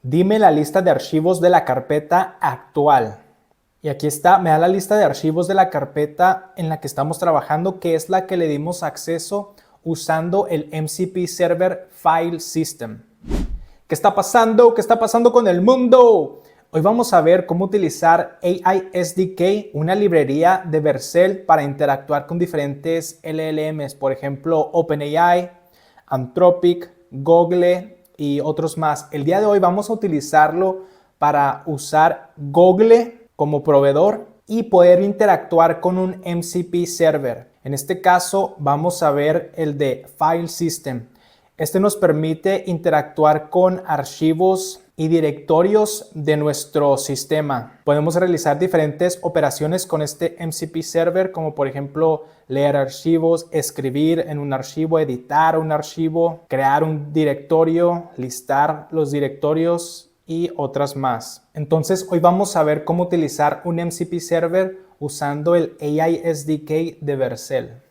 Dime la lista de archivos de la carpeta actual. Y aquí está, me da la lista de archivos de la carpeta en la que estamos trabajando, que es la que le dimos acceso usando el MCP Server File System. ¿Qué está pasando? ¿Qué está pasando con el mundo? Hoy vamos a ver cómo utilizar AI SDK, una librería de Vercel para interactuar con diferentes LLMs, por ejemplo, OpenAI, Anthropic, Google y otros más. El día de hoy vamos a utilizarlo para usar Google como proveedor y poder interactuar con un MCP server. En este caso vamos a ver el de File System. Este nos permite interactuar con archivos y directorios de nuestro sistema. Podemos realizar diferentes operaciones con este MCP server, como por ejemplo leer archivos, escribir en un archivo, editar un archivo, crear un directorio, listar los directorios y otras más. Entonces hoy vamos a ver cómo utilizar un MCP server usando el AI SDK de Vercel.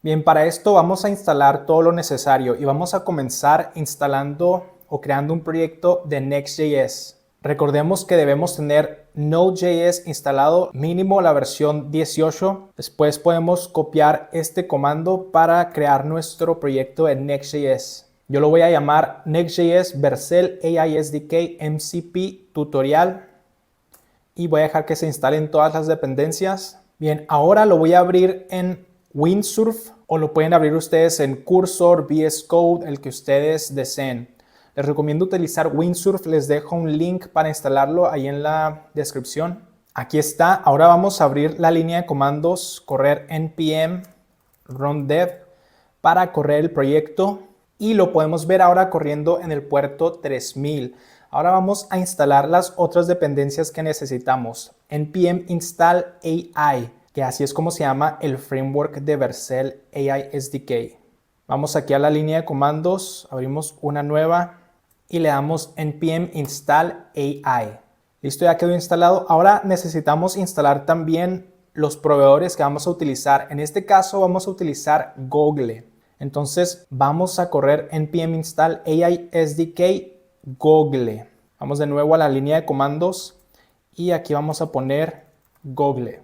Bien, para esto vamos a instalar todo lo necesario y vamos a comenzar instalando o creando un proyecto de Next.js. Recordemos que debemos tener Node.js instalado mínimo la versión 18. Después podemos copiar este comando para crear nuestro proyecto de Next.js. Yo lo voy a llamar Next.js Vercel AI SDK MCP Tutorial y voy a dejar que se instalen todas las dependencias. Bien, ahora lo voy a abrir en Windsurf o lo pueden abrir ustedes en Cursor, VS Code, el que ustedes deseen. Les recomiendo utilizar Windsurf, les dejo un link para instalarlo ahí en la descripción. Aquí está, ahora vamos a abrir la línea de comandos, correr npm run dev para correr el proyecto y lo podemos ver ahora corriendo en el puerto 3000. Ahora vamos a instalar las otras dependencias que necesitamos. npm install AI, que así es como se llama el framework de Vercel AI SDK. Vamos aquí a la línea de comandos, abrimos una nueva y le damos npm install AI. Listo, ya quedó instalado. Ahora necesitamos instalar también los proveedores que vamos a utilizar. En este caso vamos a utilizar Google. Entonces vamos a correr npm install AI SDK Google. Vamos de nuevo a la línea de comandos y aquí vamos a poner Google.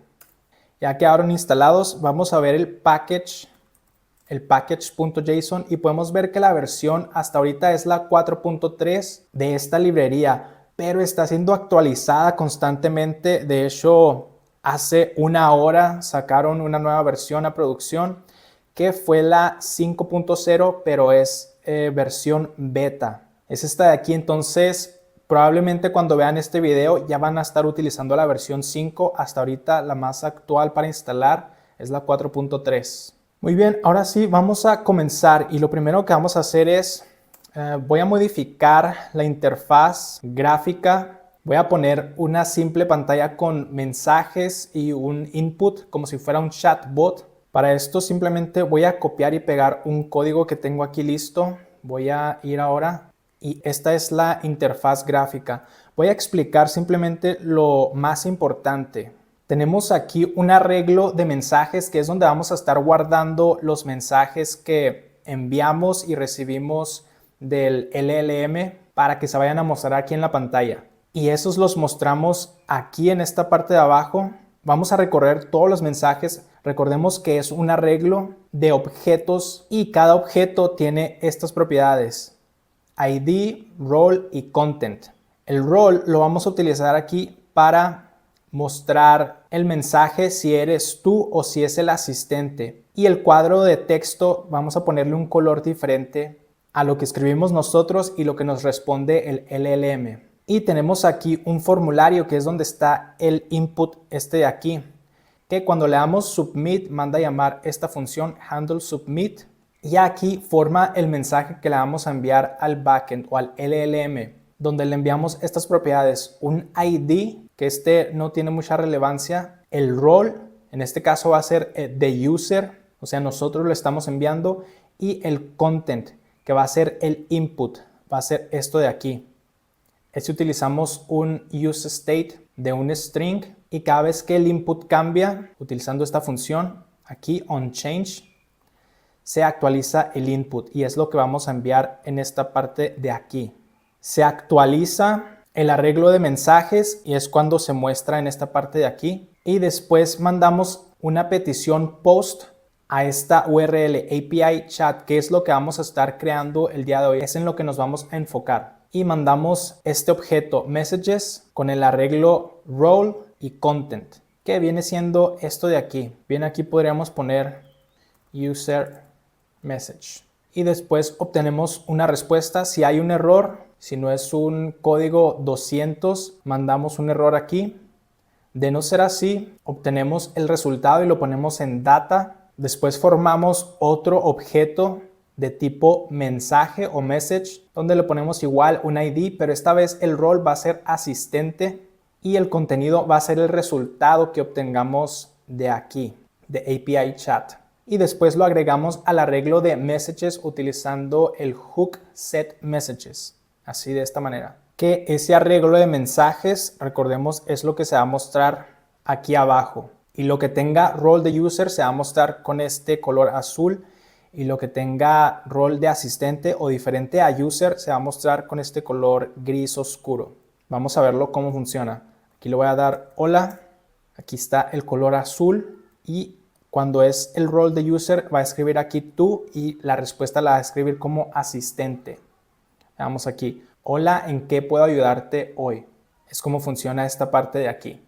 Ya quedaron instalados, vamos a ver el package.json y podemos ver que la versión hasta ahorita es la 4.3 de esta librería, pero está siendo actualizada constantemente. De hecho, hace una hora sacaron una nueva versión a producción que fue la 5.0, pero es versión beta. Es esta de aquí, entonces probablemente cuando vean este video ya van a estar utilizando la versión 5. Hasta ahorita la más actual para instalar es la 4.3. Muy bien, ahora sí vamos a comenzar y lo primero que vamos a hacer es voy a modificar la interfaz gráfica. Voy a poner una simple pantalla con mensajes y un input como si fuera un chatbot. Para esto simplemente voy a copiar y pegar un código que tengo aquí listo. Voy a ir ahora y esta es la interfaz gráfica. Voy a explicar simplemente lo más importante. Tenemos aquí un arreglo de mensajes que es donde vamos a estar guardando los mensajes que enviamos y recibimos del LLM para que se vayan a mostrar aquí en la pantalla. Y esos los mostramos aquí en esta parte de abajo. Vamos a recorrer todos los mensajes. Recordemos que es un arreglo de objetos y cada objeto tiene estas propiedades: ID, role y content. El role lo vamos a utilizar aquí para mostrar el mensaje si eres tú o si es el asistente. Y el cuadro de texto vamos a ponerle un color diferente a lo que escribimos nosotros y lo que nos responde el LLM. Y tenemos aquí un formulario que es donde está el input este de aquí, que cuando le damos submit manda a llamar esta función handle submit y aquí forma el mensaje que le vamos a enviar al backend o al LLM, donde le enviamos estas propiedades: un ID, que este no tiene mucha relevancia, el role, en este caso va a ser the user, o sea nosotros lo estamos enviando, y el content, que va a ser el input, va a ser esto de aquí. Utilizamos un useState de un string y cada vez que el input cambia, utilizando esta función aquí onChange, se actualiza el input y es lo que vamos a enviar en esta parte de aquí. Se actualiza el arreglo de mensajes y es cuando se muestra en esta parte de aquí. Y después mandamos una petición post a esta URL API chat, que es lo que vamos a estar creando el día de hoy. Es en lo que nos vamos a enfocar. Y mandamos este objeto messages con el arreglo role y content, que viene siendo esto de aquí. Bien, aquí podríamos poner user message. Y después obtenemos una respuesta. Si hay un error, si no es un código 200, mandamos un error aquí. De no ser así, obtenemos el resultado y lo ponemos en data. Después formamos otro objeto de tipo mensaje o message, donde le ponemos igual un ID, pero esta vez el role va a ser asistente y el contenido va a ser el resultado que obtengamos de aquí, de API chat. Y después lo agregamos al arreglo de messages utilizando el hook set messages, así de esta manera. Que ese arreglo de mensajes, recordemos, es lo que se va a mostrar aquí abajo. Y lo que tenga role de user se va a mostrar con este color azul. Y lo que tenga role de asistente o diferente a user se va a mostrar con este color gris oscuro. Vamos a verlo cómo funciona. Aquí le voy a dar hola. Aquí está el color azul. Y cuando es el role de user va a escribir aquí tú y la respuesta la va a escribir como asistente. Veamos aquí. Hola, ¿en qué puedo ayudarte hoy? Es como funciona esta parte de aquí.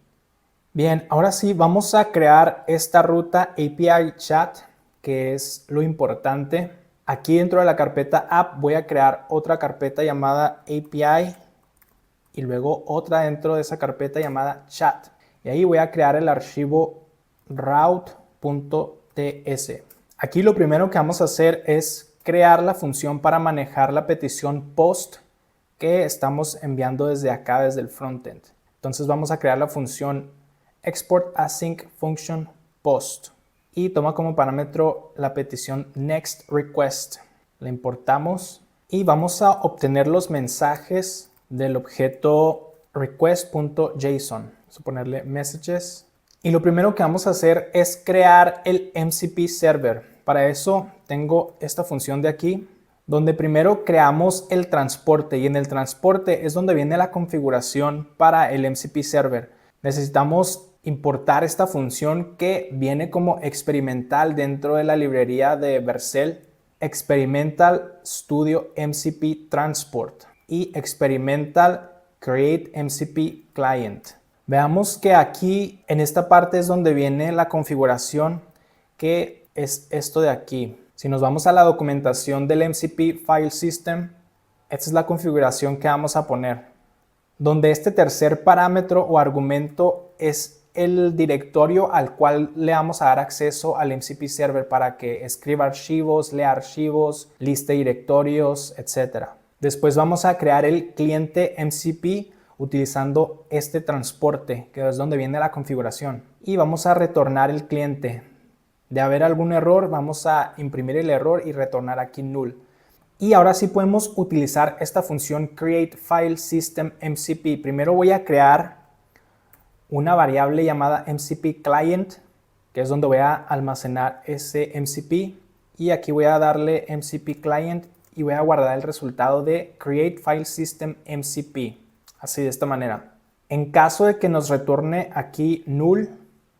Bien, ahora sí, vamos a crear esta ruta API Chat, que es lo importante. Aquí dentro de la carpeta App voy a crear otra carpeta llamada API y luego otra dentro de esa carpeta llamada Chat. Y ahí voy a crear el archivo route.ts. Aquí lo primero que vamos a hacer es crear la función para manejar la petición post que estamos enviando desde acá, desde el frontend. Entonces vamos a crear la función export async function post y toma como parámetro la petición next request. La importamos y vamos a obtener los mensajes del objeto request.json. Vamos a ponerle messages. Y lo primero que vamos a hacer es crear el MCP server. Para eso tengo esta función de aquí, donde primero creamos el transporte y en el transporte es donde viene la configuración para el MCP server. Necesitamos importar esta función que viene como experimental dentro de la librería de Vercel, Experimental Studio MCP Transport y Experimental Create MCP Client. Veamos que aquí en esta parte es donde viene la configuración, que es esto de aquí. Si nos vamos a la documentación del MCP File System, esta es la configuración que vamos a poner, donde este tercer parámetro o argumento es el directorio al cual le vamos a dar acceso al MCP Server para que escriba archivos, lea archivos, liste directorios, etc. Después vamos a crear el cliente MCP utilizando este transporte, que es donde viene la configuración. Y vamos a retornar el cliente. De haber algún error, vamos a imprimir el error y retornar aquí null. Y ahora sí podemos utilizar esta función createFileSystemMCP. Primero voy a crear una variable llamada MCPClient, que es donde voy a almacenar ese MCP. Y aquí voy a darle MCPClient y voy a guardar el resultado de createFileSystemMCP. Así de esta manera. En caso de que nos retorne aquí null,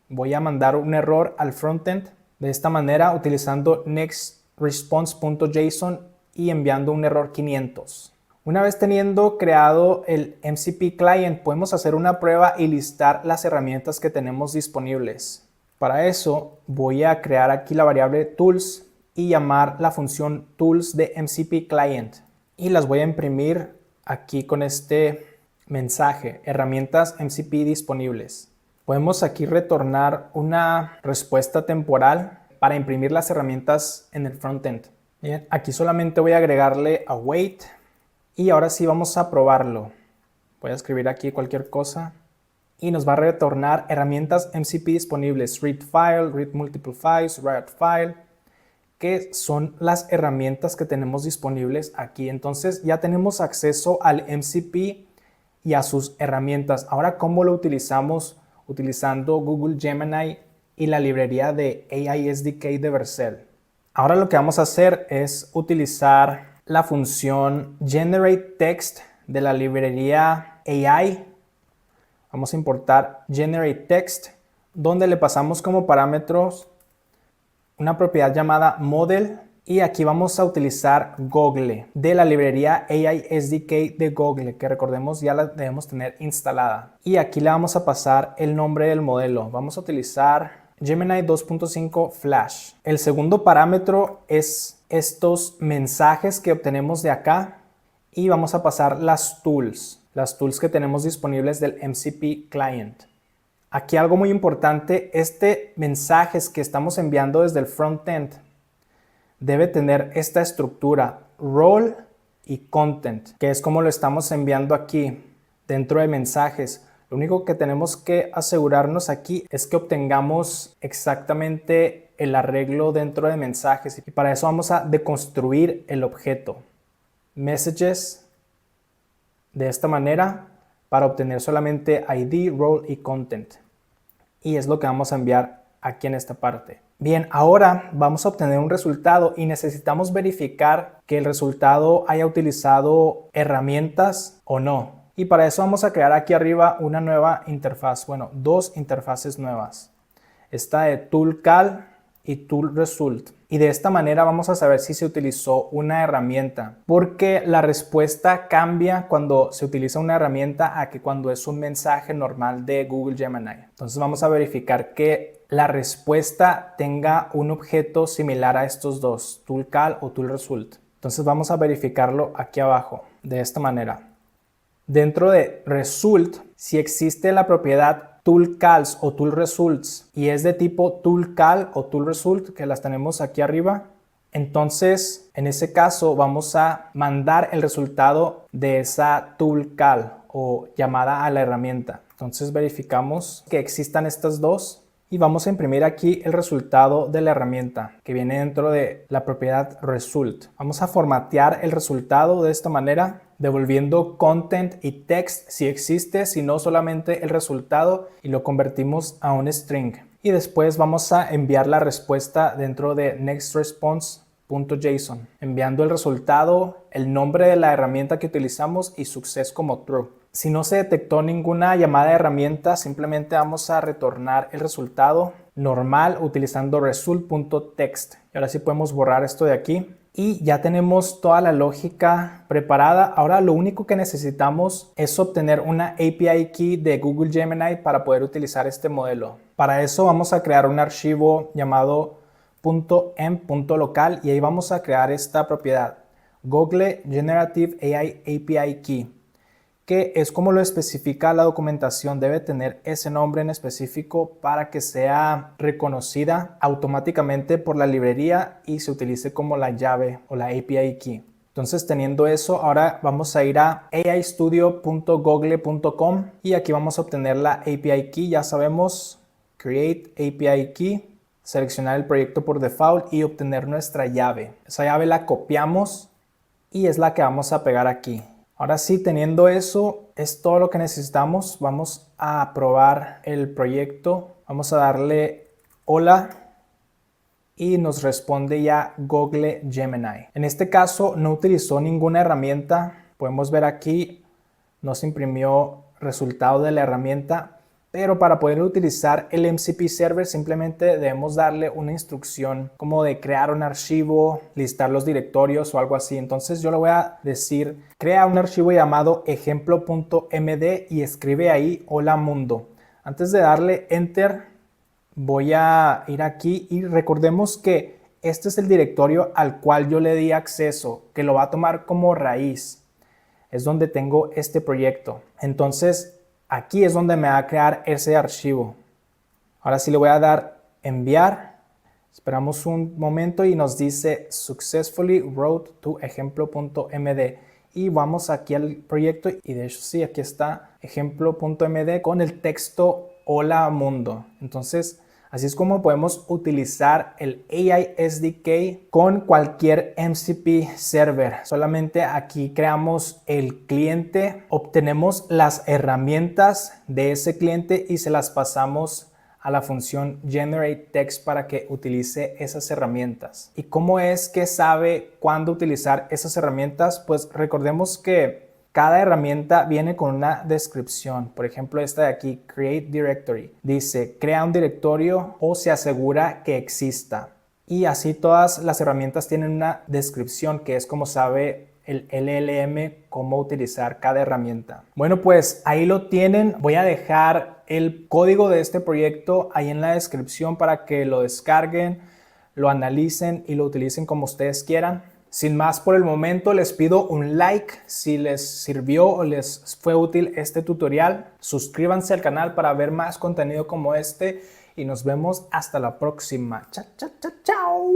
voy a mandar un error al frontend de esta manera utilizando nextResponse.json y enviando un error 500. Una vez teniendo creado el MCP Client, podemos hacer una prueba y listar las herramientas que tenemos disponibles. Para eso voy a crear aquí la variable tools y llamar la función tools de MCP Client. Y las voy a imprimir aquí con este mensaje, herramientas MCP disponibles. Podemos aquí retornar una respuesta temporal para imprimir las herramientas en el frontend. Bien, aquí solamente voy a agregarle await y ahora sí vamos a probarlo. Voy a escribir aquí cualquier cosa y nos va a retornar herramientas MCP disponibles, read file, read multiple files, write file, que son las herramientas que tenemos disponibles aquí. Entonces ya tenemos acceso al MCP y a sus herramientas. Ahora, ¿cómo lo utilizamos? Utilizando Google Gemini y la librería de AI SDK de Vercel. Ahora lo que vamos a hacer es utilizar la función GenerateText de la librería AI. Vamos a importar GenerateText, donde le pasamos como parámetros una propiedad llamada Model. Y aquí vamos a utilizar Google de la librería AI SDK de Google, que recordemos ya la debemos tener instalada. Y aquí le vamos a pasar el nombre del modelo. Vamos a utilizar Gemini 2.5 Flash. El segundo parámetro es estos mensajes que obtenemos de acá. Y vamos a pasar las tools que tenemos disponibles del MCP Client. Aquí algo muy importante, mensajes que estamos enviando desde el frontend debe tener esta estructura, role y content, que es como lo estamos enviando aquí dentro de mensajes. Lo único que tenemos que asegurarnos aquí es que obtengamos exactamente el arreglo dentro de mensajes. Y para eso vamos a deconstruir el objeto messages de esta manera para obtener solamente ID, role y content. Y es lo que vamos a enviar aquí en esta parte. Bien, ahora vamos a obtener un resultado y necesitamos verificar que el resultado haya utilizado herramientas o no. Y para eso vamos a crear aquí arriba una nueva interfaz, bueno, dos interfaces nuevas. Esta de ToolCal y ToolResult. Y de esta manera vamos a saber si se utilizó una herramienta, porque la respuesta cambia cuando se utiliza una herramienta a que cuando es un mensaje normal de Google Gemini. Entonces vamos a verificar que la respuesta tenga un objeto similar a estos dos, ToolCal o ToolResult. Entonces vamos a verificarlo aquí abajo, de esta manera. Dentro de Result, si existe la propiedad ToolCals o ToolResults y es de tipo ToolCal o ToolResult, que las tenemos aquí arriba, entonces en ese caso vamos a mandar el resultado de esa ToolCal o llamada a la herramienta. Entonces verificamos que existan estas dos y vamos a imprimir aquí el resultado de la herramienta que viene dentro de la propiedad Result. Vamos a formatear el resultado de esta manera, devolviendo content y text si existe, si no solamente el resultado, y lo convertimos a un string. Y después vamos a enviar la respuesta dentro de nextresponse.json, enviando el resultado, el nombre de la herramienta que utilizamos y success como true. Si no se detectó ninguna llamada de herramienta, simplemente vamos a retornar el resultado normal utilizando result.text. Y ahora sí podemos borrar esto de aquí. Y ya tenemos toda la lógica preparada. Ahora lo único que necesitamos es obtener una API key de Google Gemini para poder utilizar este modelo. Para eso vamos a crear un archivo llamado .m.local y ahí vamos a crear esta propiedad, Google Generative AI API Key, que es como lo especifica la documentación. Debe tener ese nombre en específico para que sea reconocida automáticamente por la librería y se utilice como la llave o la API key. Entonces, teniendo eso, ahora vamos a ir a aistudio.google.com y aquí vamos a obtener la API key. Ya sabemos, create API key, seleccionar el proyecto por default y obtener nuestra llave. Esa llave la copiamos y es la que vamos a pegar aquí. Ahora sí, teniendo eso, es todo lo que necesitamos. Vamos a probar el proyecto. Vamos a darle hola y nos responde ya Google Gemini. En este caso no utilizó ninguna herramienta. Podemos ver aquí, no se imprimió resultado de la herramienta. Pero para poder utilizar el MCP Server simplemente debemos darle una instrucción como de crear un archivo, listar los directorios o algo así. Entonces yo le voy a decir, crea un archivo llamado ejemplo.md y escribe ahí hola mundo. Antes de darle enter, voy a ir aquí y recordemos que este es el directorio al cual yo le di acceso, que lo va a tomar como raíz. Es donde tengo este proyecto. Entonces, aquí es donde me va a crear ese archivo. Ahora sí le voy a dar enviar. Esperamos un momento y nos dice successfully wrote to ejemplo.md. Y vamos aquí al proyecto y de hecho sí, aquí está ejemplo.md con el texto hola mundo. Entonces, así es como podemos utilizar el AI SDK con cualquier MCP server. Solamente aquí creamos el cliente, obtenemos las herramientas de ese cliente y se las pasamos a la función GenerateText para que utilice esas herramientas. ¿Y cómo es que sabe cuándo utilizar esas herramientas? Pues recordemos que Cada herramienta viene con una descripción. Por ejemplo, esta de aquí, Create Directory. Dice, crea un directorio o se asegura que exista. Y así todas las herramientas tienen una descripción que es como sabe el LLM cómo utilizar cada herramienta. Bueno, pues ahí lo tienen. Voy a dejar el código de este proyecto ahí en la descripción para que lo descarguen, lo analicen y lo utilicen como ustedes quieran. Sin más por el momento, les pido un like si les sirvió o les fue útil este tutorial. Suscríbanse al canal para ver más contenido como este y nos vemos hasta la próxima. Chao, chao, chao, chao.